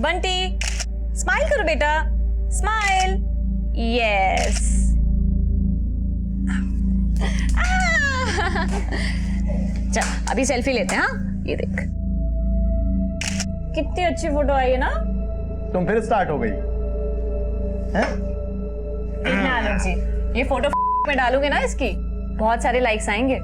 Bunty smile करो बेटा, smile. Yes. चल अभी सेल्फी लेते हैं। हाँ ये देख कितनी अच्छी फोटो आई है ना। तुम फिर स्टार्ट हो गई हैं? आलोक जी ये फोटो में डालूंगे ना, इसकी बहुत सारे लाइक्स आएंगे।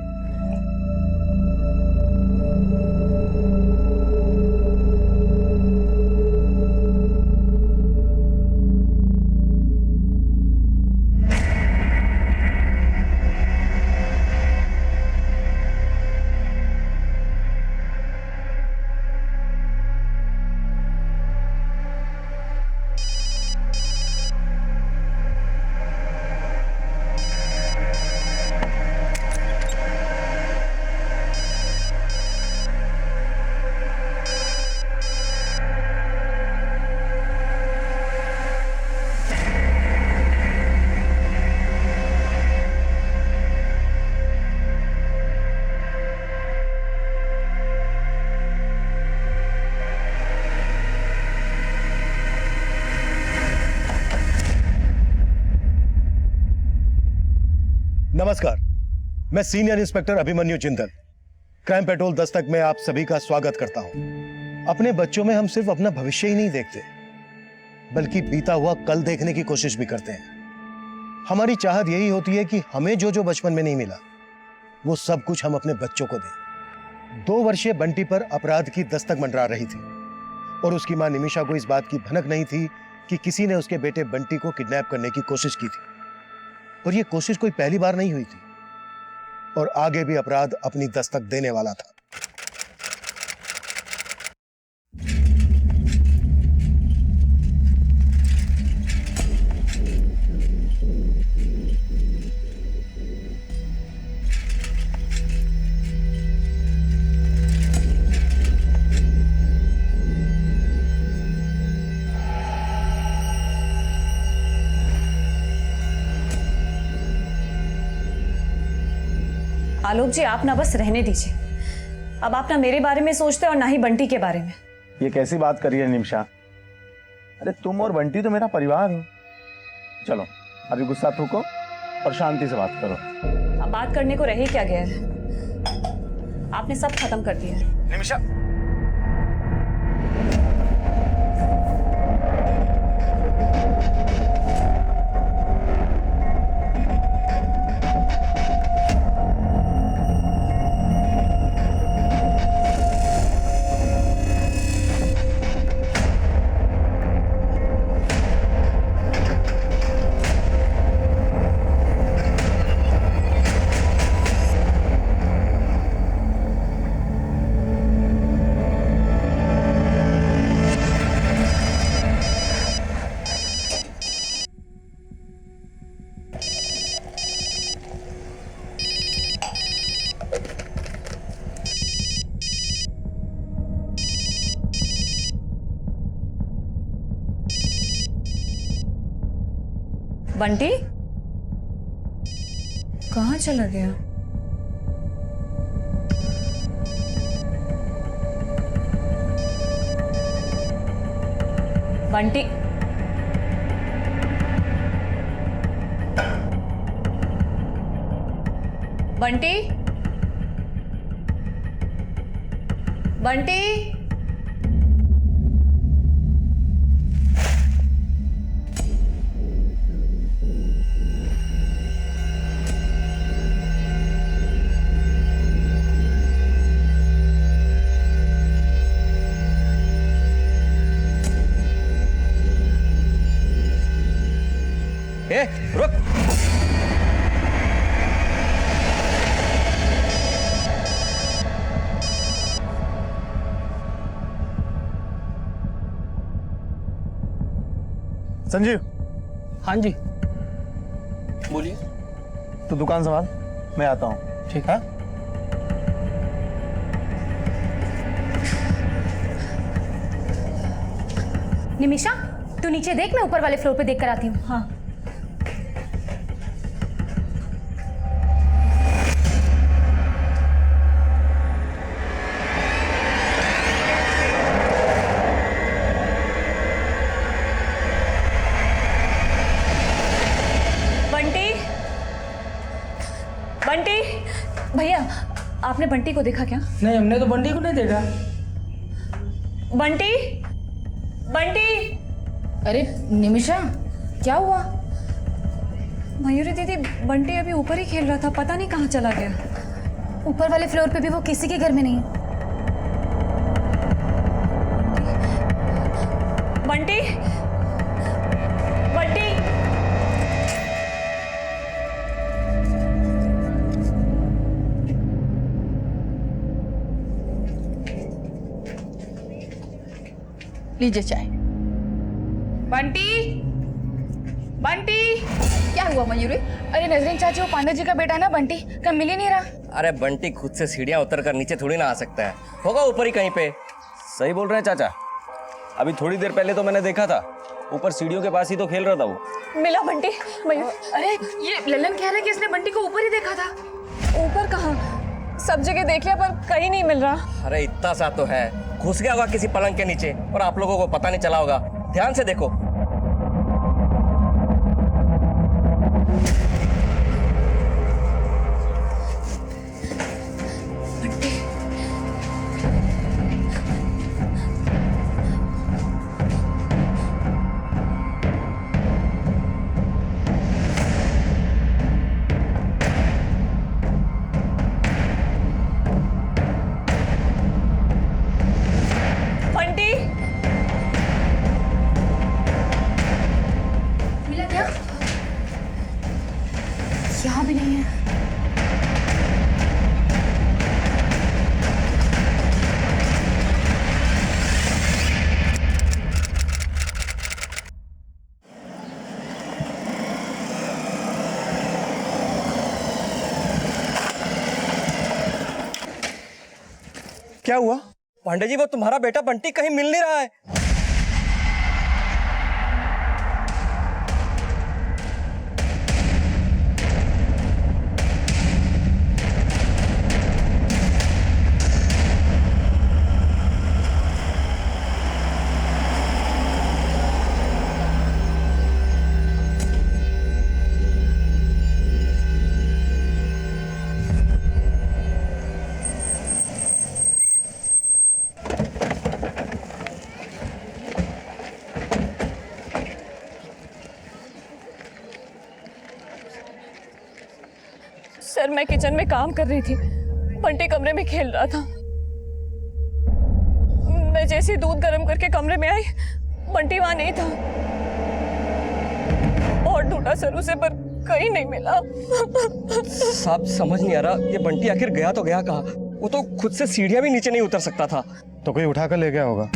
नमस्कार, मैं senior inspector Abhimanyu Jindal crime petrol Dastak में आप सभी का स्वागत करता हूं। अपने बच्चों में हम सिर्फ अपना भविष्य ही नहीं देखते बल्कि बीता हुआ कल देखने की कोशिश भी करते हैं। हमारी चाहत यही होती है कि हमें जो जो बचपन में नहीं मिला वो सब कुछ हम अपने बच्चों को दें। 2 वर्षीय बंटी पर अपराध की दस्तक मंडरा रही थी और उसकी मां निमिषा को इस बात की भनक नहीं थी कि किसी ने उसके बेटे बंटी को किडनैप करने की कोशिश की थी। और यह कोशिश कोई पहली बार नहीं हुई थी और आगे भी अपराध अपनी दस्तक देने वाला था। आलोक जी आप ना बस रहने दीजिए। अब आप ना मेरे बारे में सोचते और ना ही बंटी के बारे में। ये कैसी बात करी है निमिषा? अरे तुम और बंटी तो मेरा परिवार हो। चलो अभी गुस्सा थूको और शांति से बात करो। अब बात करने को रह ही क्या गया है? आपने सब खत्म कर दिया है। निमिषा बंटी कहाँ चला गया? बंटी बंटी बंटी रुक। संजीव। हाँ जी बोलिए। तो दुकान संभाल, मैं आता हूँ। ठीक है। निमिषा तू नीचे देख, मैं ऊपर वाले फ्लोर पे देख कर आती हूँ। हाँ आपने बंटी को देखा क्या? नहीं, हमने तो बंटी को नहीं देखा। बंटी, बंटी। अरे निमिषा, क्या हुआ? मयूरी दीदी, बंटी अभी ऊपर ही खेल रहा था, पता नहीं कहाँ चला गया। ऊपर वाले फ्लोर पे भी वो किसी के घर में नहीं है। बंटी, बंटी। लीजिए चाय। बंटी, बंटी। क्या हुआ मयूरी? अरे नजरीन चाची, वो पांडे जी का बेटा है ना बंटी, कब मिल ही नहीं रहा। अरे बंटी खुद से सीढ़ियां उतर कर नीचे थोड़ी ना आ सकता है, होगा ऊपर ही कहीं पे। सही बोल रहे हैं चाचा, अभी थोड़ी देर पहले तो मैंने देखा था ऊपर सीढ़ियों के पास ही तो खेल रहा था वो। मिला बंटी? मयूर, अरे ये ललन कह रहा है कि इसने बंटी को ऊपर ही देखा था। ऊपर कहाँ? सब जगह देख लिया पर कहीं नहीं मिल रहा। अरे इतना सा तो है, घुस गया होगा किसी पलंग के नीचे और आप लोगों को पता नहीं चला होगा। ध्यान से देखो। बंटी, मिला क्या? यहाँ भी नहीं है। क्या हुआ? पांडे जी, वो तुम्हारा बेटा बंटी कहीं मिल नहीं रहा है। सर मैं किचन में काम कर रही थी, बंटी कमरे में खेल रहा था। मैं जैसे ही दूध गर्म करके कमरे में आई, बंटी वहां नहीं था। और ढूंढा सर उसे पर कहीं नहीं मिला। साहब समझ नहीं आ रहा, ये बंटी आखिर गया तो गया कहाँ? वो तो खुद से सीढ़ियां भी नीचे नहीं उतर सकता था। तो कोई उठाकर ले गया होगा।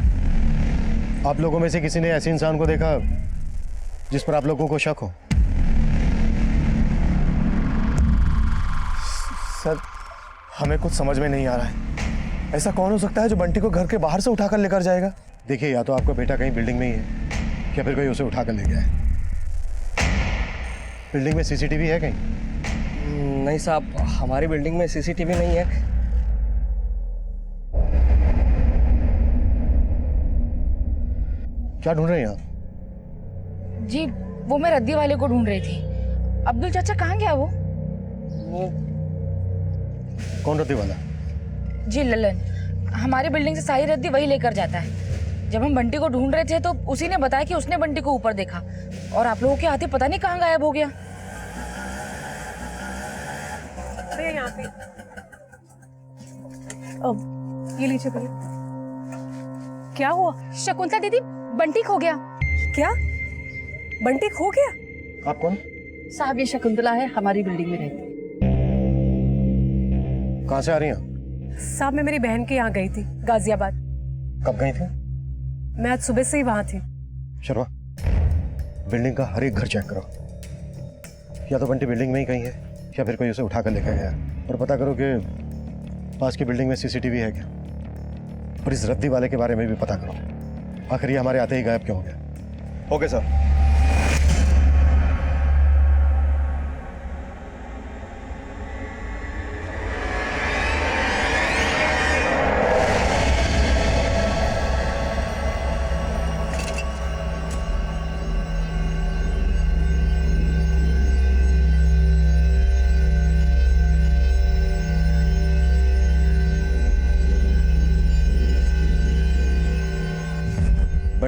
आप लोगों में से किसी ने ऐसे इंसान को देखा जिस पर आप लोगों को शक हो? सर हमें कुछ समझ में नहीं आ रहा है, ऐसा कौन हो सकता है जो बंटी को घर के बाहर से उठाकर लेकर जाएगा? देखिए, या तो आपका बेटा कहीं बिल्डिंग में ही है या फिर कोई उसे उठाकर ले गया है। बिल्डिंग में सीसीटीवी है कहीं? नहीं साहब, हमारी बिल्डिंग में सीसीटीवी नहीं है। क्या ढूंढ रहे हैं आप? जी वो मैं रद्दी वाले को ढूंढ रही थी। अब्दुल चाचा कहाँ गया वो? कौन रद्दी वाला? जी ललन, हमारी बिल्डिंग से सारी रद्दी वही लेकर जाता है। जब हम बंटी को ढूंढ रहे थे तो उसी ने बताया कि उसने बंटी को ऊपर देखा और आप लोगों के हाथी पता नहीं कहाँ गायब हो गया। अरे यहाँ पे अब ये लीजिए भैया। क्या हुआ? शकुंतला दीदी, बंटी खो गया। क्या? बंटी खो गया? आप कौन? साहब ये शकुंतला है, हमारी बिल्डिंग में रहती है। कहाँ से आ रही हैं? साहब मैं मेरी बहन के यहाँ गई थी, गाजियाबाद। कब गई थी? मैं आज सुबह से ही वहाँ थी। शर्मा, बिल्डिंग का हर एक घर चेक करो। या तो बंटी बिल्डिंग में ही कहीं है या फिर कोई उसे उठाकर लेकर गया। और पता करो कि पास की बिल्डिंग में सीसीटीवी है क्या। और इस रद्दी वाले के बारे में भी पता करो, आखिर ये हमारे आते ही गायब क्यों हो गया। Okay sir.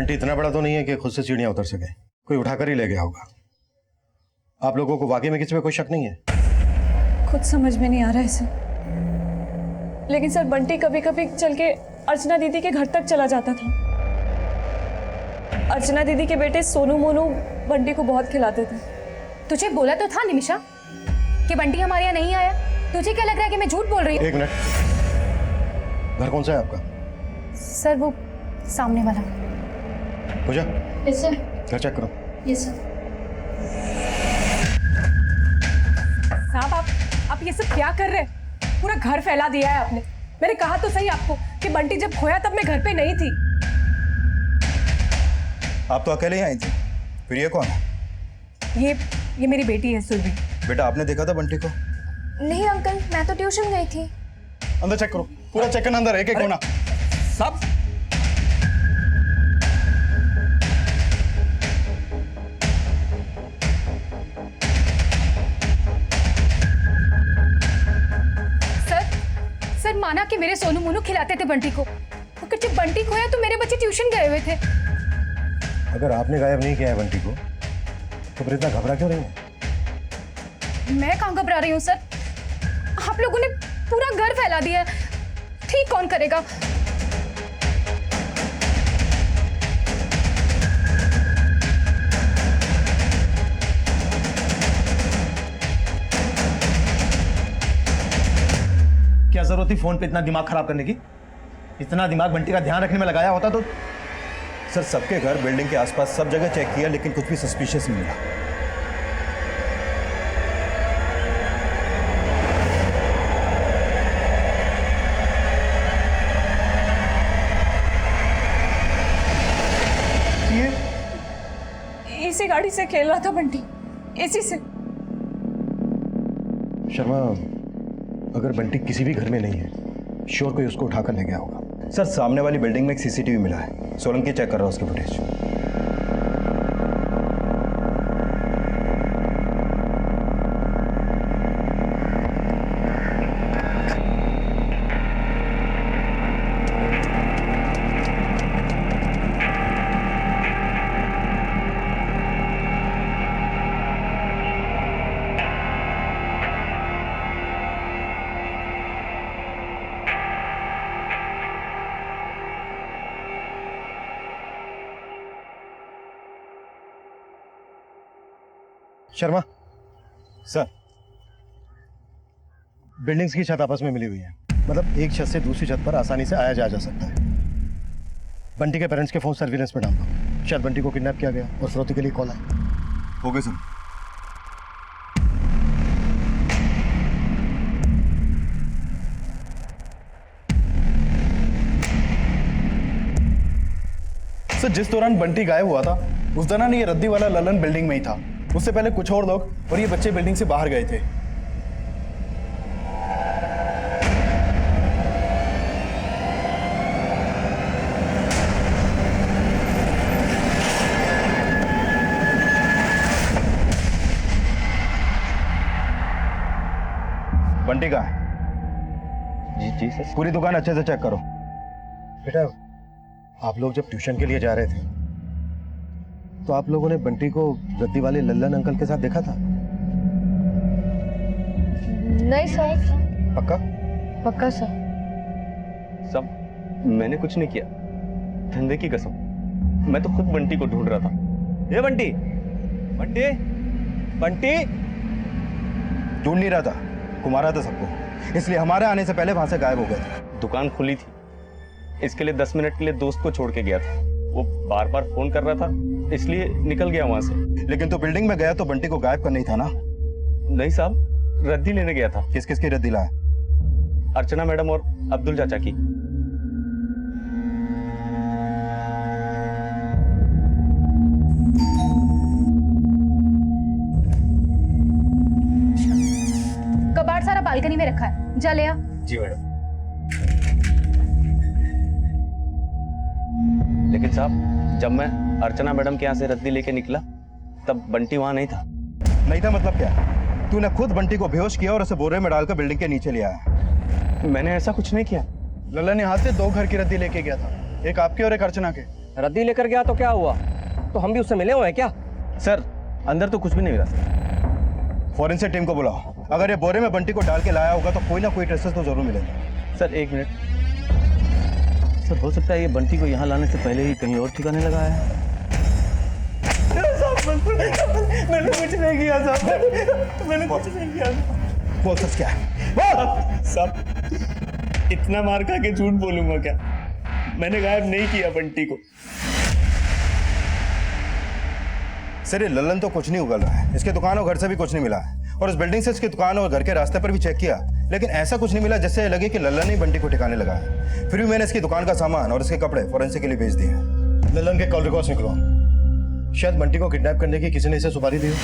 बंटी इतना बड़ा तो नहीं है कि खुद से सीढ़ियां उतर सके, कोई उठाकर ही ले गया होगा। आप लोगों को वाकई में किसी पे कोई शक नहीं है? खुद समझ में नहीं आ रहा है सर, लेकिन सर बंटी कभी कभी चल के अर्चना दीदी के घर तक चला जाता था। अर्चना दीदी के बेटे सोनू मोनू बंटी को बहुत खिलाते थे। तुझे बोला तो था निमिषा कि बंटी हमारे यहाँ नहीं आया। तुझे क्या लग रहा है कि मैं झूठ बोल रही हूँ? एक मिनट, घर कौन सा है आपका? सर वो सामने वाला। पूजा, यस सर। घर चेक करो। Yes sir. साहब आप ये सब क्या कर रहे हैं? पूरा घर फैला दिया है आपने। मैंने कहा तो सही आपको कि बंटी जब खोया तब मैं घर पे नहीं थी। आप तो अकेले ही आई थी, फिर ये कौन है? ये मेरी बेटी है सुरभि। बेटा आपने देखा था बंटी को? नहीं अंकल, मैं तो ट्यूशन गई थी। अंदर चेक करो, पूरा चेक करना, अंदर एक एक कोना। साहब सर माना कि मेरे सोनू मोनू खिलाते थे बंटी को, मगर जब बंटी खोया तो मेरे बच्चे ट्यूशन गए हुए थे। अगर आपने गायब नहीं किया है बंटी को, तो फिर इतना घबरा क्यों रही है? मैं कहाँ घबरा रही हूँ सर? आप लोगों ने पूरा घर फैला दिया है, ठीक कौन करेगा? क्या जरूरत थी फोन पे इतना दिमाग खराब करने की? इतना दिमाग बंटी का ध्यान रखने में लगाया होता तो। सर सबके घर, बिल्डिंग के आसपास सब जगह चेक किया, लेकिन कुछ भी सस्पिशियस नहीं मिला। इसी गाड़ी से खेल रहा था बंटी, इसी से। शर्मा, अगर बंटी किसी भी घर में नहीं है, श्योर कोई उसको उठाकर ले गया होगा। सर सामने वाली बिल्डिंग में एक सीसीटीवी मिला है, सोलंकी चेक कर रहा है उसकी फुटेज। शर्मा, सर बिल्डिंग्स की छत आपस में मिली हुई है, मतलब एक छत से दूसरी छत पर आसानी से आया जा सकता है। बंटी के पेरेंट्स के फोन सर्विलेंस में डाल दो, शायद बंटी को किडनैप किया गया और फिरौती के लिए कॉल आया। हो गए सर। सर जिस दौरान बंटी गायब हुआ था उस दौरान ये रद्दी वाला ललन बिल्डिंग में ही था। उससे पहले कुछ और लोग और ये बच्चे बिल्डिंग से बाहर गए थे। बंटी कहाँ है? जी सर। पूरी दुकान अच्छे से चेक करो। बेटा, आप लोग जब ट्यूशन के लिए जा रहे थे तो आप लोगों ने बंटी को रद्दी वाले लल्लन अंकल के साथ देखा था? नहीं सर। पक्का? पक्का सर। सब मैंने कुछ नहीं किया, धंधे की कसम। मैं तो खुद बंटी को ढूंढ रहा था। ये बंटी बंटी बंटी ढूंढ नहीं रहा था, घुमा रहा था सबको, इसलिए हमारे आने से पहले वहां से गायब हो गए थे। दुकान खुली थी, इसके लिए 10 मिनट के लिए दोस्त को छोड़ के गया था। वो बार बार फोन कर रहा था, इसलिए निकल गया वहां से। लेकिन तो बिल्डिंग में गया तो बंटी को गायब करना ही था ना? नहीं साहब, रद्दी लेने गया था। किस किस की रद्दी लाया? अर्चना मैडम और अब्दुल चाचा की। कबाड़ सारा बालकनी में रखा है, जा ले आ। जी मैडम। लेकिन साहब, जब मैं अर्चना मैडम के यहाँ से रद्दी लेके निकला तब बंटी वहां नहीं था। नहीं था मतलब क्या? तूने खुद बंटी को बेहोश किया और उसे बोरे में डालकर बिल्डिंग के नीचे ले आया। मैंने ऐसा कुछ नहीं किया। ललन यहाँ से 2 घर की रद्दी लेके गया था, एक आपके और एक अर्चना के। रद्दी लेकर गया तो क्या हुआ? तो हम भी उससे मिले हुए हैं क्या? सर अंदर तो कुछ भी नहीं मिला सर। फॉरेंसिक टीम को बुलाओ। अगर ये बोरे में बंटी को डाल के लाया होगा तो कोई ना कोई ट्रेसेस तो जरूर मिलेंगे। सर एक मिनट सर, हो सकता है ये बंटी को यहाँ लाने से पहले ही कहीं और ठिकाने लगाया है। मैंने कुछ नहीं किया साहब, मैंने कुछ नहीं किया। बोल सच क्या है? बोल साहब, इतना मार खा के झूठ बोलूंगा क्या? मैंने गायब नहीं किया बंटी को। सर ये ललन तो कुछ नहीं उगल रहा है, इसके दुकान और घर से भी कुछ नहीं मिला है, और इस बिल्डिंग से इसकी दुकान और घर के रास्ते पर भी चेक किया, लेकिन ऐसा कुछ नहीं मिला जिससे लगे कि ललन ने बंटी को ठिकाने लगा है। फिर भी मैंने इसकी दुकान का सामान और इसके कपड़े फॉरेंसिक के लिए भेज दिए हैं। ललन के कॉल रिकॉर्ड्स निकलो। शायद बंटी को किडनैप करने की किसी ने इसे सुपारी दी हो।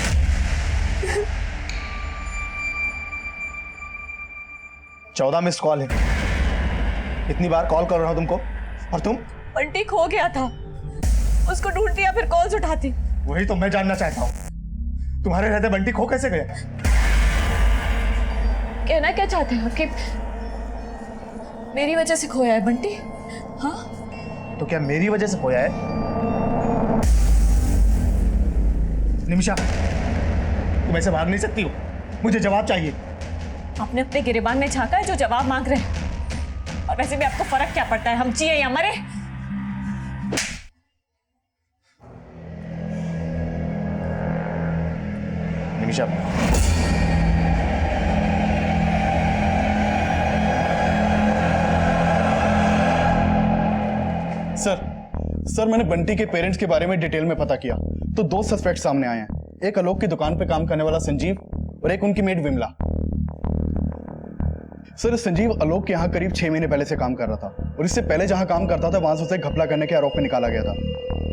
14 मिस्ड कॉल है। इतनी बार कॉल कर रहा हूं तुमको, और तुम? बंटी खो गया था, उसको ढूंढती या फिर कॉल्स उठाती। वही तो मैं जानना चाहता हूं, तुम्हारे रहते बंटी खो कैसे गया? कहना क्या चाहते हो कि मेरी वजह से खोया है बंटी? हाँ, तो क्या मेरी वजह से खोया है? निमिषा, तुम ऐसे भाग नहीं सकती हो, मुझे जवाब चाहिए। आपने अपने गिरेबान में झांका है जो जवाब मांग रहे हैं। और वैसे भी आपको फर्क क्या पड़ता है, हम जिए या मरे? निमिषा, सर मैंने बंटी के पेरेंट्स के बारे में डिटेल में पता किया तो 2 सस्पेक्ट सामने आए हैं। एक आलोक की दुकान पे काम करने वाला संजीव और एक उनकी मेड विमला। सर संजीव आलोक के यहाँ करीब 6 महीने पहले से काम कर रहा था, और इससे पहले जहाँ काम करता था वहां से उसे घपला करने के आरोप में निकाला गया था।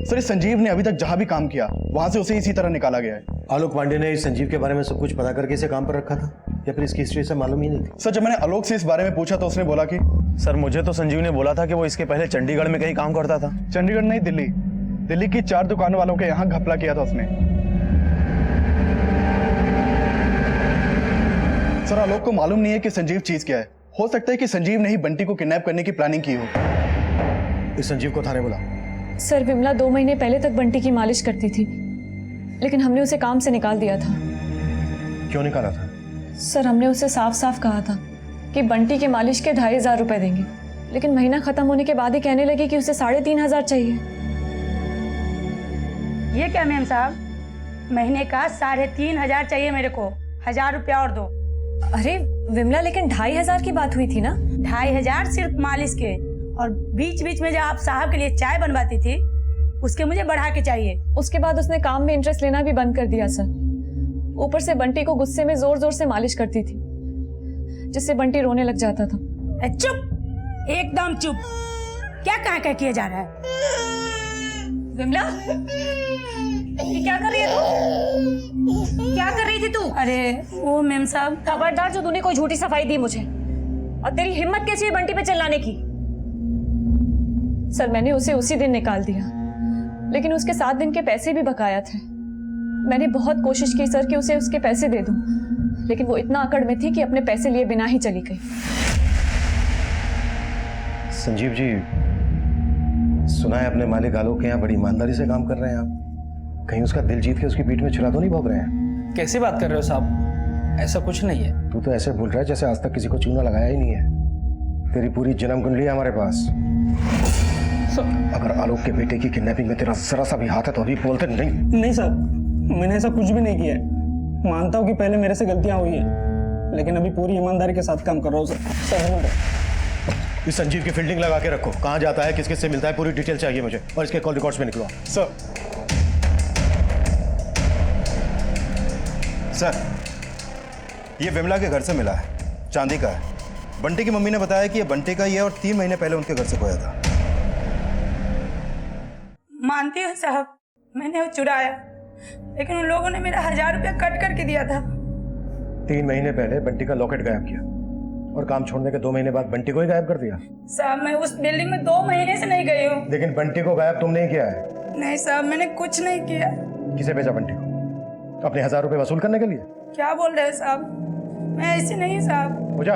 सर इस संजीव ने अभी तक जहां भी काम किया वहां से उसे इसी तरह निकाला गया है। आलोक पांडे ने इस संजीव के बारे में सब कुछ पता करके इसे काम पर रखा था, या फिर इसकी हिस्ट्री से मालूम ही नहीं थी? सर जब मैंने आलोक से इस बारे में पूछा तो उसने बोला कि सर मुझे तो संजीव ने बोला था कि वो इसके पहले चंडीगढ़ में कहीं काम करता था। चंडीगढ़ नहीं, दिल्ली की 4 दुकान वालों के यहाँ घपला किया था उसने। सर आलोक को मालूम नहीं है कि संजीव चीज क्या है। हो सकता है कि संजीव ने ही बंटी को किडनैप करने की प्लानिंग की हो। इस संजीव को थाने बुला। सर विमला 2 महीने पहले तक बंटी की मालिश करती थी, लेकिन हमने उसे काम से निकाल दिया था। क्यों निकाला था? सर हमने उसे साफ साफ कहा था कि बंटी के मालिश के 2500 रुपए देंगे, लेकिन महीना खत्म होने के बाद ही कहने लगी कि उसे 3500 चाहिए। ये क्या मैम साहब, महीने का 3500 चाहिए मेरे को, 1000 रुपया और दो। अरे विमला, लेकिन 2500 की बात हुई थी ना? 2500 सिर्फ मालिश के, और बीच बीच में जो आप साहब के लिए चाय बनवाती थी उसके मुझे बढ़ा के चाहिए। उसके बाद उसने काम में इंटरेस्ट लेना भी बंद कर दिया सर। ऊपर से बंटी को गुस्से में जोर जोर से मालिश करती थी, जिससे बंटी रोने लग जाता था। चुप, एकदम चुप। क्या कहा किया जा रहा है? विमला, ये क्या कर रही है तू? क्या कर रही थी तू? अरे वो मैम साहब, खबरदार जो तूने कोई झूठी सफाई दी मुझे, और तेरी हिम्मत कैसी है बंटी पे चिल्लाने की? सर मैंने उसे उसी दिन निकाल दिया, लेकिन उसके 7 दिन के पैसे भी बकाया थे। मैंने बहुत कोशिश की सर कि उसे उसके पैसे दे दूं, लेकिन वो इतना अकड़ में थी कि अपने पैसे लिए बिना ही चली गई। संजीव जी, सुना है अपने मालिक आलोक के यहाँ बड़ी ईमानदारी से काम कर रहे हैं आप। कहीं उसका दिल जीत के उसकी पीठ में छुरा तो नहीं भोग रहे हैं? कैसी बात कर रहे हो साहब, ऐसा कुछ नहीं है। तू तो ऐसे बोल रहा है जैसे आज तक किसी को चूना लगाया ही नहीं है। तेरी पूरी जन्म कुंडली है हमारे पास। अगर आलोक के बेटे की किडनैपिंग में तेरा जरा सा भी हाथ है तो अभी बोलते नहीं साहब, मैंने ऐसा कुछ भी नहीं किया है। मानता हूँ कि पहले मेरे से गलतियां हुई हैं, लेकिन अभी पूरी ईमानदारी के साथ काम कर रहा हूँ सर। इस संजीव की फील्डिंग लगा के रखो। कहाँ जाता है, किस किस से मिलता है, पूरी डिटेल चाहिए मुझे, और इसके कॉल रिकॉर्ड्स में निकलवा। सर ये विमला के घर से मिला है, चांदी का है। बंटी की मम्मी ने बताया कि ये बंटी का ही है और 3 महीने पहले उनके घर से खोया था। मानती हूँ साहब, मैंने वो चुराया, लेकिन उन लोगों ने मेरा 1000 रुपया कट करके दिया था। 3 महीने पहले बंटी का लॉकेट गायब किया, और काम छोड़ने के 2 महीने बाद बंटी को ही गायब कर दिया। साहब मैं उस बिल्डिंग में 2 महीने से नहीं गई हूँ। लेकिन बंटी को गायब तुमने ही किया है। नहीं साहब, मैंने कुछ नहीं किया। किसे भेजा बंटी को? अपने 1000 रुपए वसूल करने के लिए? क्या बोल रहे हैं साहब, मैं ऐसी नहीं साहब। हो जा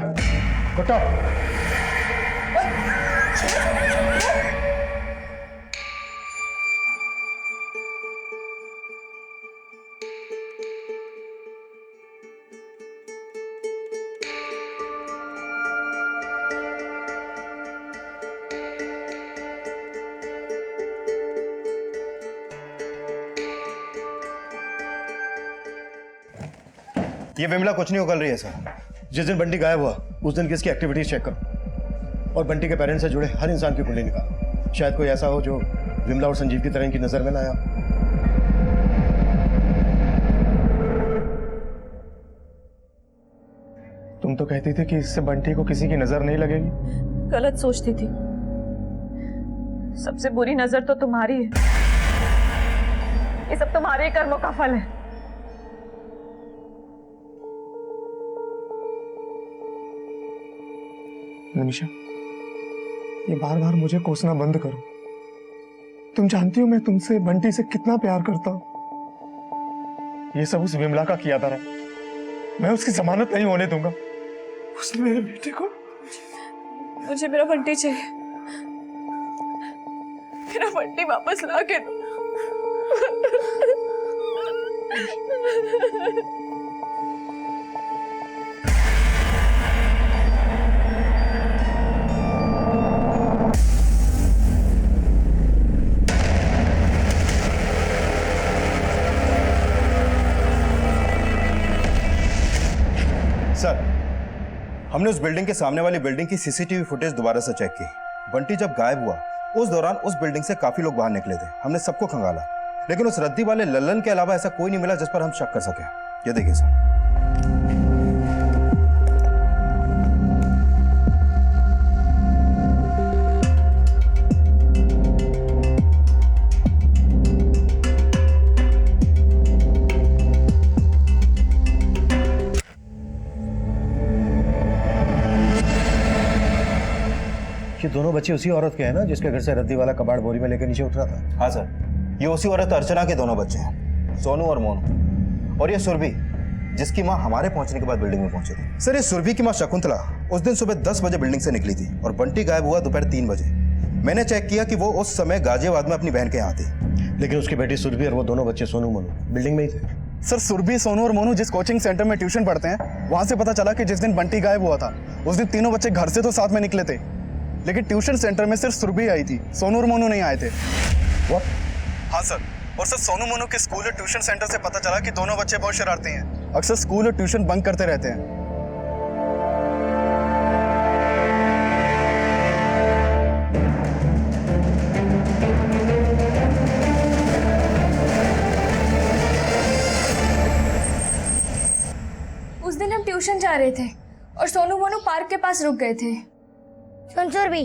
कुत्ता। ये विमला कुछ नहीं उगल रही है सर। जिस दिन बंटी गायब हुआ उस दिन की इसकी एक्टिविटीज चेक करो और बंटी के पेरेंट्स से जुड़े हर इंसान की कुंडली निकालो। शायद कोई ऐसा हो जो विमला और संजीव की तरह इनकी नजर में ना आया। तुम तो कहती थी कि इससे बंटी को किसी की नजर नहीं लगेगी। गलत सोचती थी। सबसे बुरी नजर तो तुम्हारी है। ये सब तुम्हारे कर्मों का फल है। निमिषा, ये बार बार मुझे कोसना बंद करो। तुम जानती हो मैं तुमसे बंटी से कितना प्यार करता हूं। ये सब उस विमला का किया था। मैं उसकी जमानत नहीं होने दूंगा। उसने मेरे बेटे को। मुझे मेरा बंटी चाहिए। मेरा बंटी वापस ला के दो। सर, हमने उस बिल्डिंग के सामने वाली बिल्डिंग की सीसीटीवी फुटेज दोबारा से चेक की। बंटी जब गायब हुआ उस दौरान उस बिल्डिंग से काफी लोग बाहर निकले थे। हमने सबको खंगाला, लेकिन उस रद्दी वाले लल्लन के अलावा ऐसा कोई नहीं मिला जिस पर हम शक कर सके। ये देखिए सर। ये दोनों बच्चे उसी औरत के हैं ना जिसके घर से रद्दी वाला कबाड़ बोरी में लेकर नीचे उतरा था? हाँ सर, ये उसी औरत अर्चना के दोनों बच्चे हैं, सोनू और मोनू। और ये सुरभि, जिसकी माँ हमारे पहुंचने के बाद बिल्डिंग में पहुंची थी। सर, ये सुरभि की माँ शकुंतला उस दिन सुबह 10 बजे बिल्डिंग से निकली थी और बंटी गायब हुआ दोपहर 3 बजे। मैंने चेक किया कि वो उस समय गाजियाबाद में अपनी बहन के यहाँ थी। लेकिन उसकी बेटी सुरभि और वो दोनों बच्चे सोनू मोनू बिल्डिंग में ही थे। सर, सुरभि, सोनू और मोनू जिस कोचिंग सेंटर में ट्यूशन पढ़ते हैं वहां से पता चला कि जिस दिन बंटी गायब हुआ था उस दिन तीनों बच्चे घर से तो साथ में निकले थे, लेकिन ट्यूशन सेंटर में सिर्फ सुरभि आई थी, सोनू और मोनू नहीं आए थे। What? हाँ सर, और सर सोनू मोनू के स्कूल और ट्यूशन सेंटर से पता चला कि दोनों बच्चे बहुत शरारती हैं, अक्सर स्कूल और ट्यूशन बंक करते रहते हैं। उस दिन हम ट्यूशन जा रहे थे और सोनू मोनू पार्क के पास रुक गए थे। सुन सुरभि,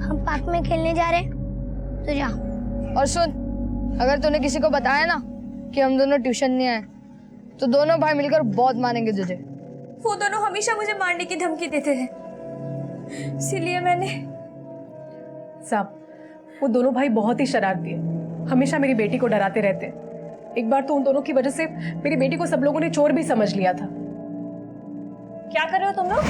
हम पार्क में खेलने जा रहे हैं, तो जा। और सुन, अगर तूने किसी को बताया ना कि हम दोनों ट्यूशन नहीं आए तो दोनों भाई मिलकर बहुत मारेंगे तुझे। वो दोनों हमेशा मुझे मारने की धमकी देते थे, इसीलिए मैंने। साहब, वो दोनों भाई बहुत ही शरारती है, हमेशा मेरी बेटी को डराते रहते हैं। एक बार तो उन दोनों की वजह से मेरी बेटी को सब लोगों ने चोर भी समझ लिया था। क्या कर रहे हो तुम लोग?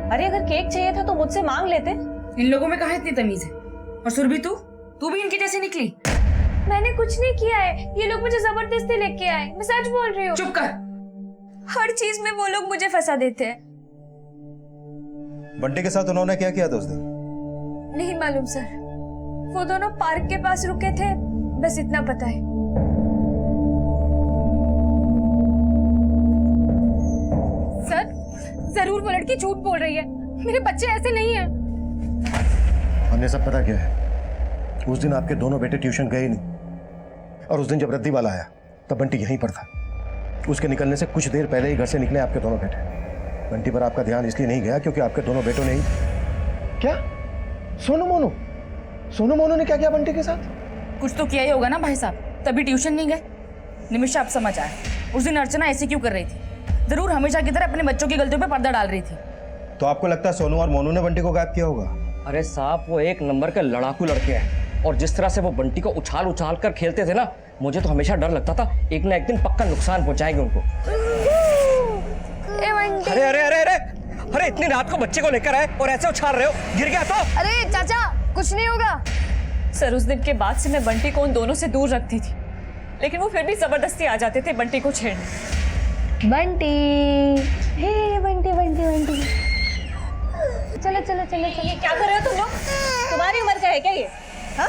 अरे अगर केक चाहिए था तो मुझसे मांग लेते। इन लोगों में कहाँ इतनी तमीज है? और सुरभि, तू भी इनकी जैसी निकली? मैंने कुछ नहीं किया है, ये लोग मुझे जबरदस्ती लेके आए। मैं सच बोल रही हूँ। चुप कर। हर चीज में वो लोग मुझे फंसा देते हैं। बंटी के साथ उन्होंने क्या किया था उस दिन? नहीं मालूम सर, वो दोनों पार्क के पास रुके थे, बस इतना पता है। सर, जरूर वो लड़की झूठ बोल रही है, मेरे बच्चे ऐसे नहीं हैं। हमने सब पता किया है। उस दिन आपके दोनों बेटे ट्यूशन गए ही नहीं, और उस दिन जब रद्दी वाला आया तब बंटी यहीं पर था। उसके निकलने से कुछ देर पहले ही घर से निकले आपके दोनों बेटे। बंटी पर आपका ध्यान इसलिए नहीं गया क्योंकि आपके दोनों बेटों ने ही। क्या? सोनू मोनू? सोनू मोनू ने क्या किया बंटी के साथ? कुछ तो किया ही होगा ना भाई साहब, तभी ट्यूशन नहीं गए। निमिषा, आप समझ आए उस दिन अर्चना ऐसे क्यों कर रही थी? जरूर हमेशा की तरह अपने बच्चों की गलतियों पे पर्दा डाल रही थी। तो आपको लगता है सोनू और मोनू ने बंटी को गायब किया होगा? अरे साहब, वो एक नंबर के लड़ाकू लड़के हैं और जिस तरह से वो बंटी को उछाल उछाल कर खेलते थे ना, मुझे तो हमेशा डर लगता था एक ना एक दिन पक्का नुकसान पहुंचाएंगे उनको। अरे अरे अरे अरे अरे, इतनी रात को बच्चे को लेकर आए और ऐसे उछाल रहे हो, गिर गया तो? अरे चाचा, कुछ नहीं होगा। सर, उस दिन के बाद से मैं बंटी को उन दोनों से दूर रखती थी, लेकिन वो फिर भी जबरदस्ती आ जाते थे बंटी को छेड़ने। बंटी, हे बंटी बंटी बंटी, चलो चलो चलो चलो। ये क्या कर रहे हो तुम लोग? तुम्हारी उम्र का है क्या ये? हाँ,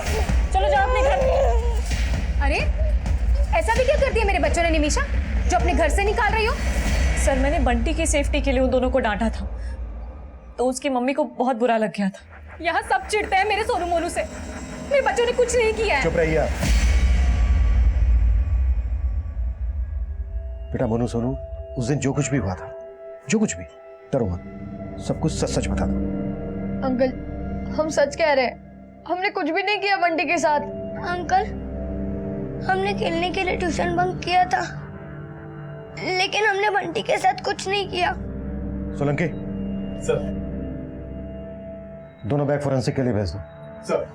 चलो जाओ अपने घर। अरे ऐसा भी क्या कर दिया मेरे बच्चों ने निमिषा? जो अपने घर से निकाल रही हो? सर मैंने बंटी की सेफ्टी के लिए उन दोनों को डांटा था, तो उसकी मम्मी को बहुत बुरा लग गया था। यहाँ सब चिढ़ते हैं मेरे सोनू मोनू से, मेरे बच्चों ने कुछ नहीं किया है। चुप रहिए आप। बेटा मोनू सोनू, उस दिन जो कुछ भी हुआ था, जो कुछ भी, डरो मत, सब कुछ सच सच बता दो। अंकल हम सच कह रहे हैं, हमने कुछ भी नहीं किया बंटी के साथ। अंकल, हमने खेलने के लिए ट्यूशन बंक किया था, लेकिन हमने बंटी के साथ कुछ नहीं किया। सोलंकी सर। दोनों बैग फोरेंसिक के लिए भेज दो। सर।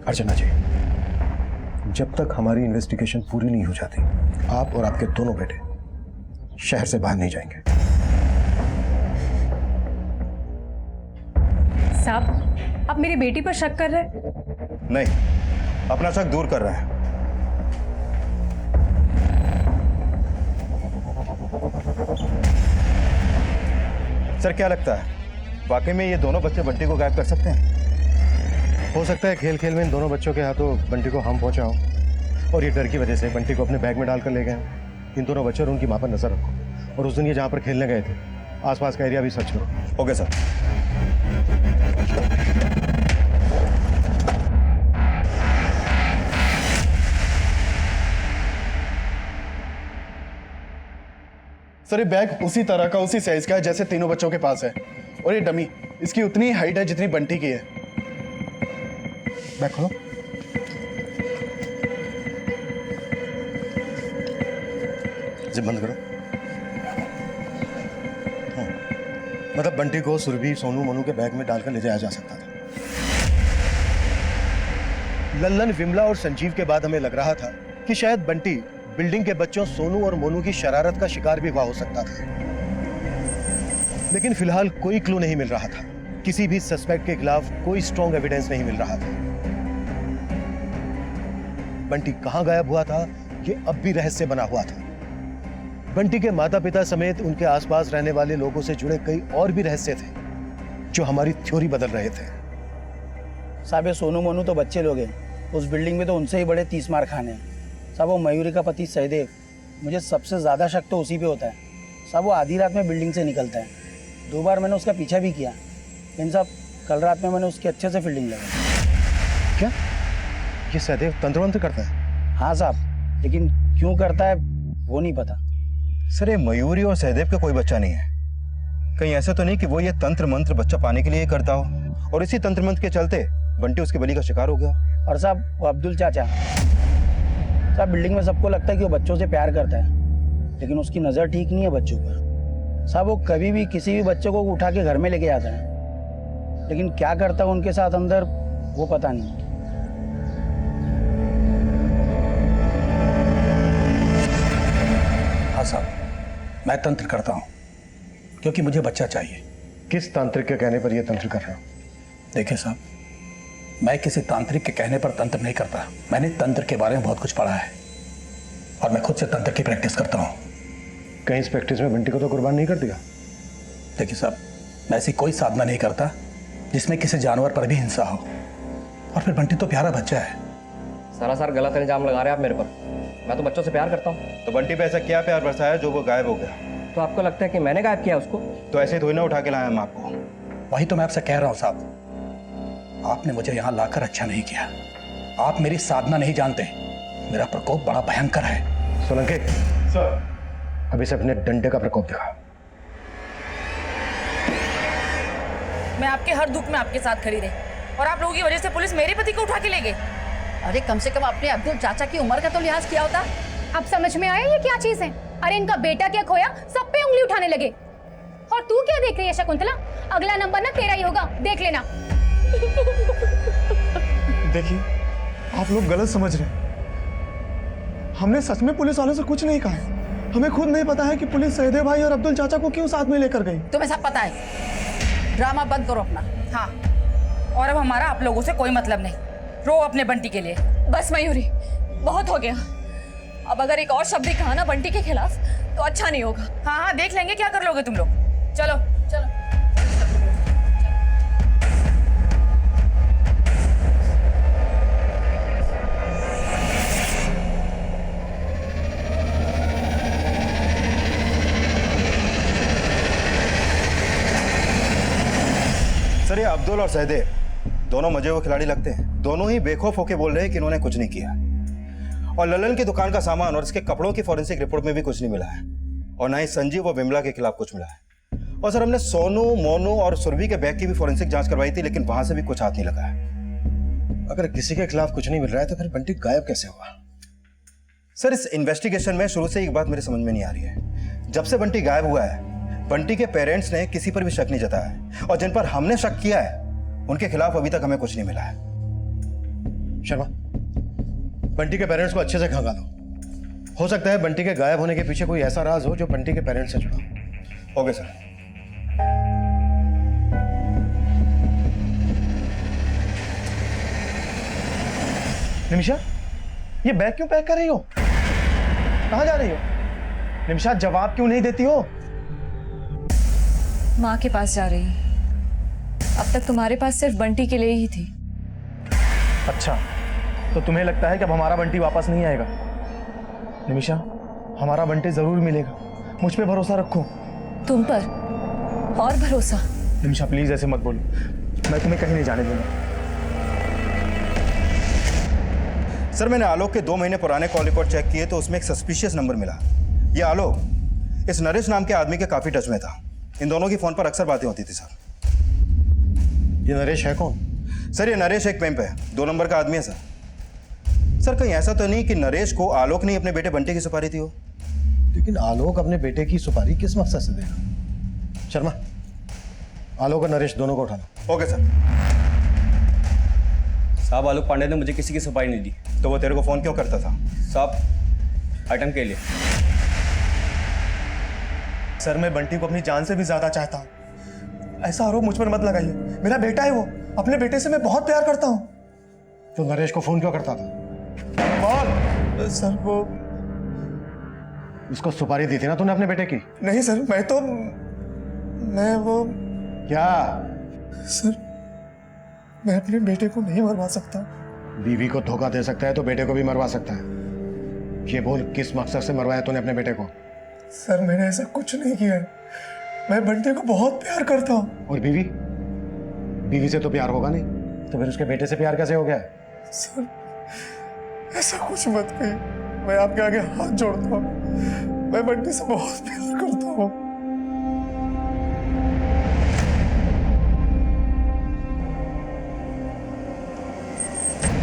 अर्चना जी, जब तक हमारी इन्वेस्टिगेशन पूरी नहीं हो जाती, आप और आपके दोनों बेटे शहर से बाहर नहीं जाएंगे। साहब, आप मेरी बेटी पर शक कर रहे हैं? नहीं, अपना शक दूर कर रहा है। सर क्या लगता है, वाकई में ये दोनों बच्चे बंटी को गायब कर सकते हैं? हो सकता है खेल खेल में इन दोनों बच्चों के हाथों बंटी को हम पहुंचा हो और ये डर की वजह से बंटी को अपने बैग में डालकर ले गए हों। इन दोनों बच्चों और उनकी मां पर नजर रखो, और उस दिन ये जहां पर खेलने गए थे आसपास का एरिया भी सर्च करो। Okay sir. सर ये बैग उसी तरह का, उसी साइज का है जैसे तीनों बच्चों के पास है, और ये डमी, इसकी उतनी हाइट है जितनी बंटी की है। बैग खोलो। जिप बंद करो। मतलब बंटी को सुरभि, सोनू, मोनू के बैग में डालकर ले जाया जा सकता था। लल्लन, विमला और संजीव के बाद हमें लग रहा था कि शायद बंटी बिल्डिंग के बच्चों सोनू और मोनू की शरारत का शिकार भी हुआ हो सकता था, लेकिन फिलहाल कोई क्लू नहीं मिल रहा था। किसी भी सस्पेक्ट के खिलाफ कोई स्ट्रॉन्ग एविडेंस नहीं मिल रहा था। बंटी कहां गायब हुआ था, यह अब भी रहस्य बना हुआ था। बंटी के माता पिता समेत उनके आसपास रहने वाले लोगों से जुड़े कई और भी रहस्य थे जो हमारी थ्योरी बदल रहे थे। साहब ये सोनू मोनू तो बच्चे लोग हैं, उस बिल्डिंग में तो उनसे ही बड़े 30 मार खाने हैं। साहब वो मयूरी का पति सहदेव, मुझे सबसे ज़्यादा शक तो उसी पे होता है। साहब वो आधी रात में बिल्डिंग से निकलता है, 2 बार मैंने उसका पीछा भी किया, लेकिन साहब कल रात में मैंने उसकी अच्छे से फील्डिंग लगाई। क्या ये सहदेव तंत्र मंत्र करता है? हाँ साहब, लेकिन क्यों करता है वो नहीं पता। सर ये मयूरी और सहदेव का कोई बच्चा नहीं है। कहीं ऐसा तो नहीं कि वो ये तंत्र मंत्र बच्चा पाने के लिए ही करता हो, और इसी तंत्र मंत्र के चलते बंटी उसके बलि का शिकार हो गया। और साहब वो अब्दुल चाचा, साहब बिल्डिंग में सबको लगता है कि वो बच्चों से प्यार करता है, लेकिन उसकी नज़र ठीक नहीं है बच्चों पर। साहब वो कभी भी किसी भी बच्चे को उठा के घर में लेके आता है, लेकिन क्या करता है उनके साथ अंदर वो पता नहीं। हाँ साहब, मैं तंत्र करता हूँ क्योंकि मुझे बच्चा चाहिए। किस तांत्रिक के कहने पर यह तंत्र कर रहे हो? देखिए साहब, मैं किसी तांत्रिक के कहने पर तंत्र नहीं करता। मैंने तंत्र के बारे में बहुत कुछ पढ़ा है और मैं खुद से तंत्र की प्रैक्टिस करता हूँ। कहीं इस प्रैक्टिस में बंटी को तो कुर्बान नहीं कर दिया? देखिए साहब, मैं ऐसी कोई साधना नहीं करता जिसमें किसी जानवर पर भी हिंसा हो, और फिर बंटी तो प्यारा बच्चा है। सरासर गलत इल्जाम लगा रहे हैं आप मेरे पर। मैं तो बच्चों से प्यार करता हूँ। तो बंटी पे ऐसा क्या प्यार बरसाया जो वो गायब हो गया? तो आपको लगता है कि मैंने गायब किया उसको? तो ऐसे थोड़ी ना उठा के लाए हम आपको। वही तो मैं आपसे कह रहा हूँ साहब, आपने मुझे यहाँ लाकर अच्छा नहीं किया। आप मेरी साधना नहीं जानते, मेरा प्रकोप बड़ा भयंकर है। सोलंकी सर, अभी से अपने डंडे का प्रकोप दिखा। मैं आपके हर दुख में आपके साथ खड़ी रही, और आप लोगों की वजह से पुलिस मेरे पति को उठा के ले गई। अरे कम से कम अपने अब्दुल चाचा की उम्र का तो लिहाज किया होता। अब समझ में आया ये क्या चीज है? अरे इनका बेटा क्या खोया, सब पे उंगली उठाने लगे। और तू क्या देख रही है शकुंतला? अगला नंबर ना तेरा ही होगा, देख लेना। देखिए, आप लोग गलत समझ रहे हैं। हमने सच में पुलिस वालों से कुछ नहीं कहा है। हमें खुद नहीं पता है कि पुलिस सहदेव भाई और अब्दुल चाचा को क्यों साथ में लेकर गई। तुम्हें सब पता है, ड्रामा बंद करो अपना। हाँ, और अब हमारा आप लोगों से कोई मतलब नहीं। रो अपने बंटी के लिए। बस मयूरी, बहुत हो गया। अब अगर एक और शब्द भी कहा ना बंटी के खिलाफ तो अच्छा नहीं होगा। हाँ हाँ, देख लेंगे क्या कर लोगे तुम लोग। चलो चलो। सर ये अब्दुल और सहदेव दोनों मजे हुए खिलाड़ी लगते हैं। दोनों ही बेखौफ होकर बोल रहे हैं कि इन्होंने कुछ नहीं किया। और ललन की दुकान का सामान और इसके कपड़ों की फॉरेंसिक रिपोर्ट में भी कुछ नहीं मिला है, और ना ही संजीव और विमला के खिलाफ कुछ मिला है। और सर हमने सोनू, मोनू और सुरभि के बैग की भी फॉरेंसिक जांच करवाई थी, लेकिन वहां से भी कुछ हाथ नहीं लगा है। अगर किसी के खिलाफ कुछ नहीं मिल रहा है तो फिर बंटी गायब कैसे हुआ? सर इस इन्वेस्टिगेशन में शुरू से एक बात मेरे समझ में नहीं आ रही है। जब से बंटी गायब हुआ है, बंटी के पेरेंट्स ने किसी पर भी शक नहीं जताया है, और जिन पर हमने शक किया है उनके खिलाफ अभी तक हमें कुछ नहीं मिला है। शर्मा, बंटी के पेरेंट्स को अच्छे से खंगालो। हो सकता है बंटी के गायब होने के पीछे कोई ऐसा राज हो जो बंटी के पेरेंट्स से जुड़ा हो। Okay sir. निमिषा, ये बैग क्यों पैक कर रही हो? कहाँ जा रही हो? निमिषा, जवाब क्यों नहीं देती हो? माँ के पास जा रही हूँ। अब तक तुम्हारे पास सिर्फ बंटी के लिए ही थी। अच्छा, तो तुम्हें लगता है कि अब हमारा बंटी वापस नहीं आएगा? निमिषा, हमारा बंटी जरूर मिलेगा। मुझ पे भरोसा रखो। तुम पर और भरोसा? निमिषा प्लीज ऐसे मत बोलो, मैं तुम्हें कहीं नहीं जाने दूंगा। सर मैंने आलोक के 2 महीने पुराने कॉल रिकॉर्ड चेक किए तो उसमें एक सस्पिशियस नंबर मिला। ये आलोक इस नरेश नाम के आदमी के काफी टच में था। इन दोनों की फोन पर अक्सर बातें होती थी सर। ये नरेश है कौन? सर ये नरेश एक पेम्प है, 2 नंबर का आदमी है सर। सर कहीं ऐसा तो नहीं कि नरेश को आलोक ने अपने बेटे बंटी की सुपारी दी हो? लेकिन आलोक अपने बेटे की सुपारी किस मकसद से देगा? शर्मा, आलोक और नरेश दोनों को उठा लो। Okay sir. साहब आलोक पांडे ने मुझे किसी की सुपारी नहीं दी। तो वो तेरे को फोन क्यों करता था? साहब आइटम के लिए। सर मैं बंटी को अपनी जान से भी ज्यादा चाहता हूँ। ऐसा आरोप मुझ पर मत लगाइए। मेरा बेटा है वो, अपने बेटे से मैं बहुत प्यार करता हूँ। तो नरेश को फोन क्यों करता था? कौन? सर वो उसको सुपारी दी थी ना तूने अपने बेटे की? नहीं सर, मैं वो क्या? सर मैं अपने बेटे को नहीं मरवा सकता। बीवी को धोखा दे सकता है तो बेटे को भी मरवा सकता है। ये बोल किस मकसद से मरवाया तूने अपने बेटे को? सर मैंने ऐसा कुछ नहीं किया है। मैं बंटी को बहुत प्यार करता हूँ। और बीवी? बीवी से तो प्यार होगा नहीं, तो फिर उसके बेटे से प्यार कैसे हो गया? सर ऐसा कुछ मत कहिए, मैं आपके आगे हाथ जोड़ता हूँ। मैं बंटी से बहुत प्यार करता हूँ।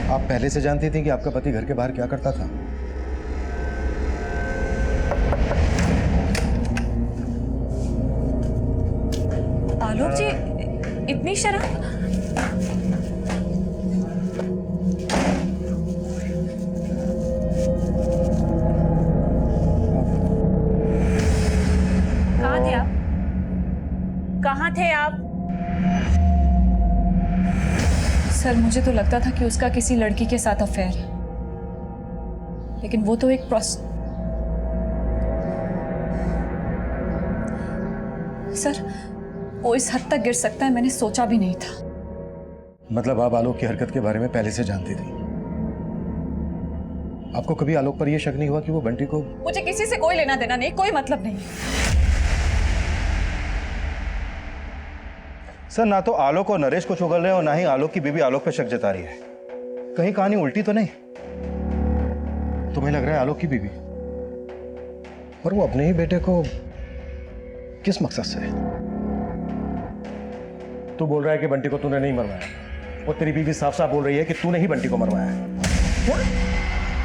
आप पहले से जानती थी कि आपका पति घर के बाहर क्या करता था? आलोक जी, इतनी शराब? कहाँ थे आप? कहाँ थे आप? सर मुझे तो लगता था कि उसका किसी लड़की के साथ अफेयर है, लेकिन वो तो एक सर वो इस हद तक गिर सकता है मैंने सोचा भी नहीं था। मतलब आप आलोक की हरकत के बारे में पहले से जानती थी? आपको कभी आलोक पर यह शक नहीं हुआ कि वो बंटी को? मुझे किसी से कोई लेना देना नहीं, कोई मतलब नहीं। सर ना तो आलोक और नरेश को चुगल रहे हैं और ना ही आलोक की बीवी आलोक पे शक जता रही है। कहीं कहानी उल्टी तो नहीं? तुम्हें लग रहा है आलोक की बीवी? और वो अपने ही बेटे को किस मकसद से? तू बोल रहा है कि बंटी को तूने नहीं मरवाया, और तेरी बीवी साफ साफ बोल रही है कि तूने ही बंटी को मरवाया है।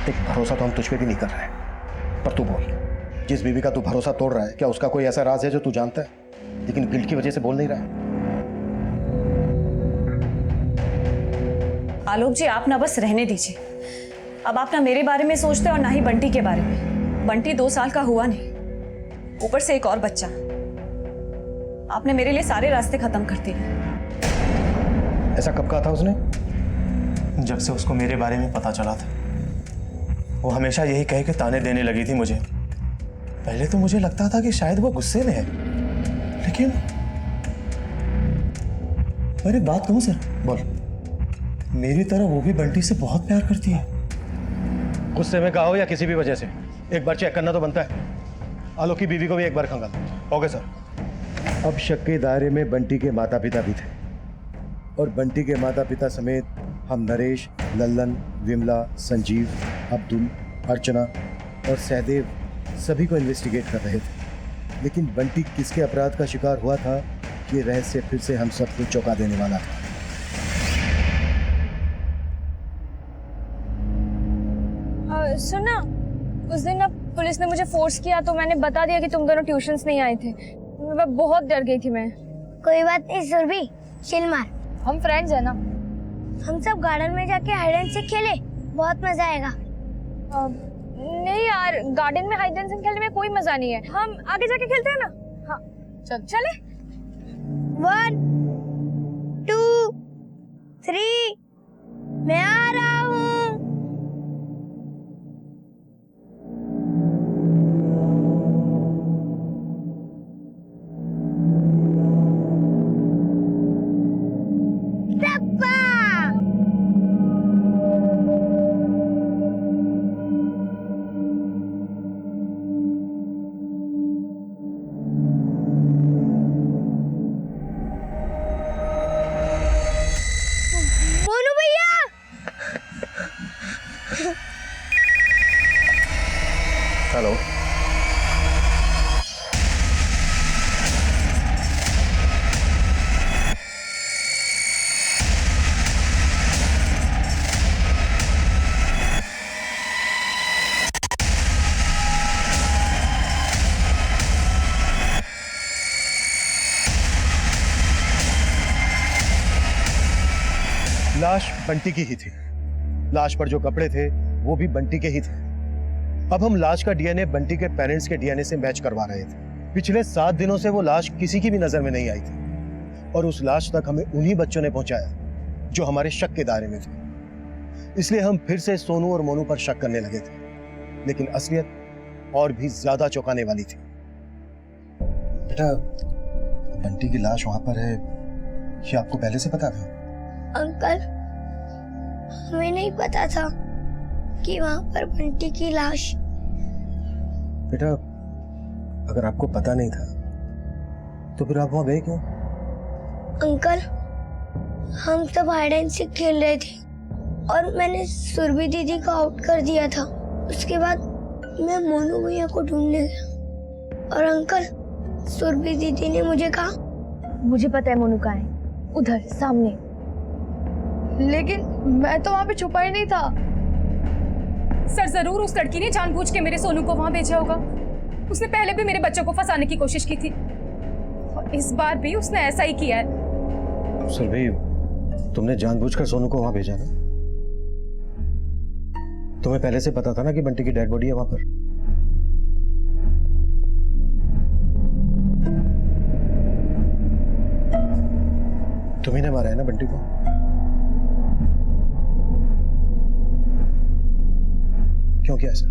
देख, भरोसा तो हम तुझ पे भी नहीं कर रहे हैं, पर तू बोल, जिस बीवी का तू भरोसा तोड़ रहा है, क्या उसका कोई ऐसा राज है जो तू जानता है लेकिन गिल्ट की वजह से बोल नहीं रहा है? आलोक जी आप ना बस रहने दीजिए। अब आप ना मेरे बारे में सोचते और ना ही बंटी के बारे में। बंटी 2 साल का हुआ नहीं, ऊपर से एक और बच्चा। आपने मेरे लिए सारे रास्ते खत्म कर दिए। ऐसा कब कहा था उसने? जब से उसको मेरे बारे में पता चला था, वो हमेशा यही कह के ताने देने लगी थी मुझे। पहले तो मुझे लगता था कि शायद वो गुस्से में है, लेकिन मेरी बात कहूं सर? बोल। मेरी तरह वो भी बंटी से बहुत प्यार करती है। गुस्से में कहा हो या किसी भी वजह से, एक बार चेक करना तो बनता है। आलोक की बीवी को भी एक बार खंगाल। Okay sir. अब शक के दायरे में बंटी के माता पिता भी थे, और बंटी के माता पिता समेत हम नरेश, लल्लन, विमला, संजीव, अब्दुल, अर्चना और सहदेव सभी को इन्वेस्टिगेट कर रहे थे, लेकिन बंटी किसके अपराध का शिकार हुआ था, ये रहस्य फिर से हम सबको चौंका देने वाला था। सुना, उस दिन ना पुलिस ने मुझे फोर्स किया तो मैंने बता दिया कि तुम दोनों ट्यूशंस नहीं आए थे। मैं बहुत डर गई थी मैं। कोई बात नहीं सुरभि, चिल मार। हम फ्रेंड्स हैं ना। हम सब गार्डन में जाके हाइड एंड सीक खेले, बहुत मजा आएगा। नहीं यार, गार्डन में हाइड एंड सीक खेलने में कोई मजा नहीं है। हम आगे जाके खेलते हैं ना। हाँ चले। 1 2 3 मैं आ रहा हूँ। हेलो, लाश बंटी की ही थी। लाश पर जो कपड़े थे वो भी बंटी के ही थे। अब हम लाश का डीएनए बंटी के पेरेंट्स के डीएनए से मैच करवा रहे थे। पिछले 7 दिनों से वो लाश किसी की भी नजर में नहीं आई थी और उस लाश तक हमें उन्हीं बच्चों ने पहुंचाया जो हमारे शक के दायरे में थे। इसलिए हम फिर से सोनू और मोनू पर शक करने लगे थे, लेकिन असलियत और भी ज्यादा चौंकाने वाली थी। बेटा, बंटी की लाश वहां पर है, ये आपको पहले से पता था? अंकल, हमें नहीं पता था कि वहां पर बंटी की लाश। बेटा, अगर आपको पता नहीं था तो फिर आप वहां गए क्यों? अंकल, हम सब हाइड एंड सीक खेल रहे थे और मैंने सुरभि दीदी को आउट कर दिया था। उसके बाद मैं मोनू भैया को ढूंढने गया और अंकल, सुरभि दीदी ने मुझे कहा, मुझे पता है मोनू कहाँ है, उधर सामने। लेकिन मैं तो वहां पे छुपा ही नहीं था। सर, जरूर उस लड़की ने जानबूझ के मेरे सोनू को वहां भेजा होगा। उसने पहले भी मेरे बच्चों को फंसाने की कोशिश की थी और इस बार भी उसने ऐसा ही किया है। सुरभि, तुमने जानबूझकर सोनू को वहां भेजा ना? तुम्हें पहले से पता था ना कि बंटी की डेड बॉडी है वहां पर? तुम्ही ने मारा है ना बंटी को? क्यों किया ऐसा?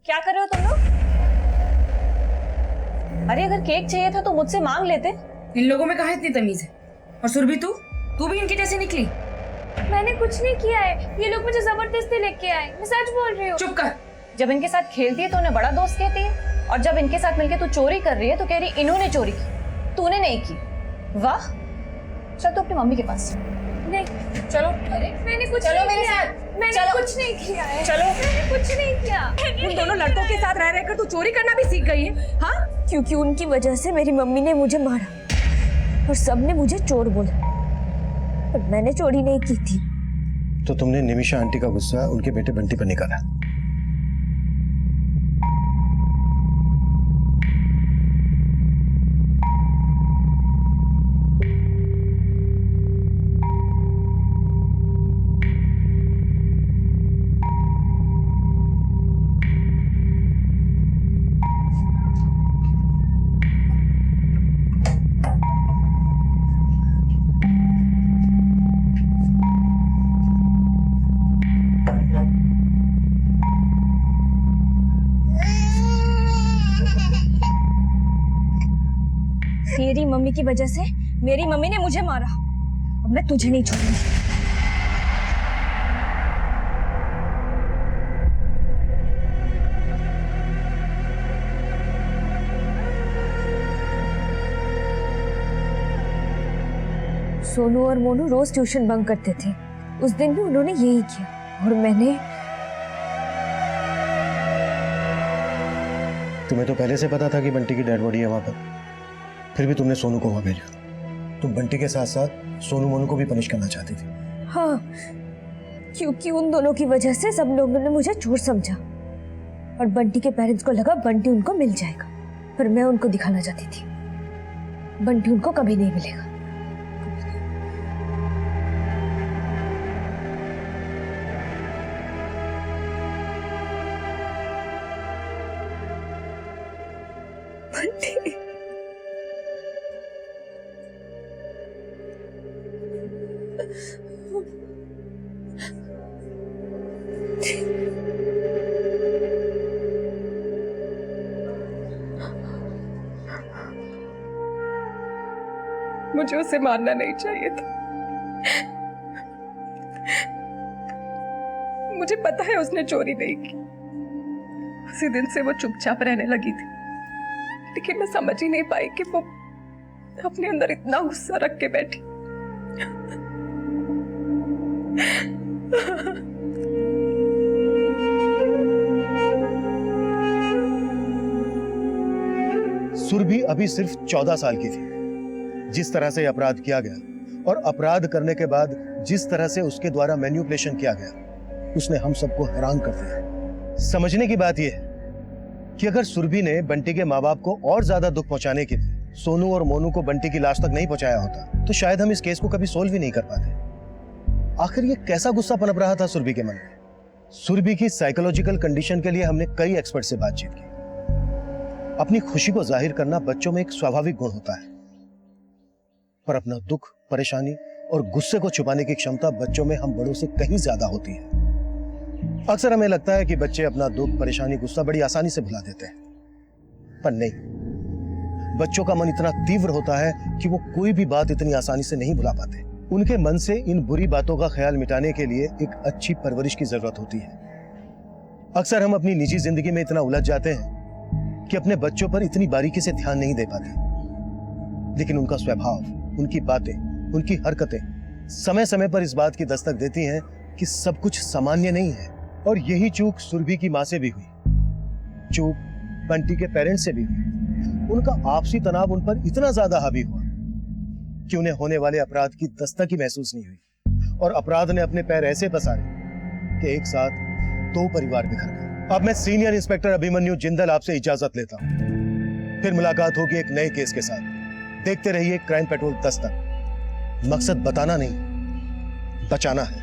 क्या कर रहे हो तुम लोग? अरे अगर केक चाहिए था तो मुझसे मांग लेते। इन लोगों में कहाँ इतनी तमीज है? और सुरभि, तू भी इनकी जैसी निकली? मैंने कुछ नहीं किया है, ये लोग मुझे जबरदस्ती लेके आए। मैं सच बोल रही हूँ। चुप कर। जब इनके साथ खेलती है तो उन्हें बड़ा दोस्त कहती है, और जब इनके साथ मिलके तू चोरी कर रही है तो कह रही इन्होंने चोरी की, तूने नहीं की। वाह, चल तो अपनी मम्मी के पास। नहीं, चलो। अरे मैंने कुछ चलो नहीं मेरे किया। साथ। मैंने चलो। कुछ नहीं किया है। चलो। मैंने कुछ नहीं किया। उन दोनों लड़कों के साथ रह रहकर तू चोरी करना भी सीख गई है? हाँ, क्योंकि उनकी वजह से मेरी मम्मी ने मुझे मारा और सबने मुझे चोर बोला, पर मैंने चोरी नहीं की थी। तो तुमने निमिषा आंटी का गुस्सा उनके बेटे बंटी पर निकाला। तेरी मम्मी की वजह से मेरी मम्मी ने मुझे मारा, अब मैं तुझे नहीं छोड़ूंगी। सोनू और मोनू रोज ट्यूशन बंक करते थे, उस दिन भी उन्होंने यही किया और मैंने। तुम्हें तो पहले से पता था कि बंटी की डेड बॉडी है वहां पर, फिर भी तुमने सोनू को वहां भेजा। तुम बंटी के साथ साथ सोनू मोनू को भी पनिश करना चाहती थी। हाँ, क्योंकि उन दोनों की वजह से सब लोगों ने मुझे चोर समझा और बंटी के पेरेंट्स को लगा बंटी उनको मिल जाएगा, पर मैं उनको दिखाना चाहती थी बंटी उनको कभी नहीं मिलेगा। बंटी मुझे उसे मारना नहीं चाहिए था। मुझे पता है उसने चोरी नहीं की, उसी दिन से वो चुपचाप रहने लगी थी, लेकिन मैं समझ ही नहीं पाई कि वो अपने अंदर इतना गुस्सा रख के बैठी। सुरभि अभी सिर्फ 14 साल की थी। जिस तरह से अपराध किया गया और अपराध करने के बाद जिस तरह से उसके द्वारा मैन्युपुलेशन किया गया, उसने हम सबको हैरान कर दिया। समझने की बात यह है कि अगर सुरभि ने बंटी के माँ बाप को और ज्यादा दुख पहुंचाने के लिए सोनू और मोनू को बंटी की लाश तक नहीं पहुंचाया होता, तो शायद हम इस केस को कभी सोल्व ही नहीं कर पाते। आखिर ये कैसा गुस्सा पनप रहा था सुरभि के मन में? सुरभि की साइकोलॉजिकल कंडीशन के लिए हमने कई एक्सपर्ट से बातचीत की। अपनी खुशी को जाहिर करना बच्चों में एक स्वाभाविक गुण होता है, पर अपना दुख, परेशानी और गुस्से को छुपाने की क्षमता बच्चों में हम बड़ों से कहीं ज्यादा होती है। अक्सर हमें लगता है कि बच्चे अपना दुख, परेशानी, गुस्सा बड़ी आसानी से भुला देते हैं, पर नहीं। बच्चों का मन इतना तीव्र होता है कि वो कोई भी बात इतनी आसानी से नहीं भुला पाते। उनके मन से इन बुरी बातों का ख्याल मिटाने के लिए एक अच्छी परवरिश की जरूरत होती है। अक्सर हम अपनी निजी जिंदगी में इतना उलझ जाते हैं कि अपने बच्चों पर इतनी बारीकी से ध्यान नहीं दे पाते, लेकिन उनका स्वभाव, उनकी बातें, उनकी हरकतें समय समय पर इस बात की दस्तक देती हैं कि सब कुछ सामान्य नहीं है। और यही चूक सुरभि की मां से भी हुई, चूक बंटी के पेरेंट्स से भी हुई। उनका आपसी तनाव उन पर इतना ज्यादा हावी हुआ कि उन्हें होने वाले अपराध की दस्तक ही महसूस नहीं हुई, और अपराध ने अपने पैर ऐसे पसारे कि एक साथ 2 परिवार बिखर गए। अब मैं सीनियर इंस्पेक्टर अभिमन्यु जिंदल आपसे इजाजत लेता हूं। फिर मुलाकात होगी एक नए केस के साथ। देखते रहिए क्राइम पेट्रोल दस्तक। मकसद बताना नहीं, बचाना है।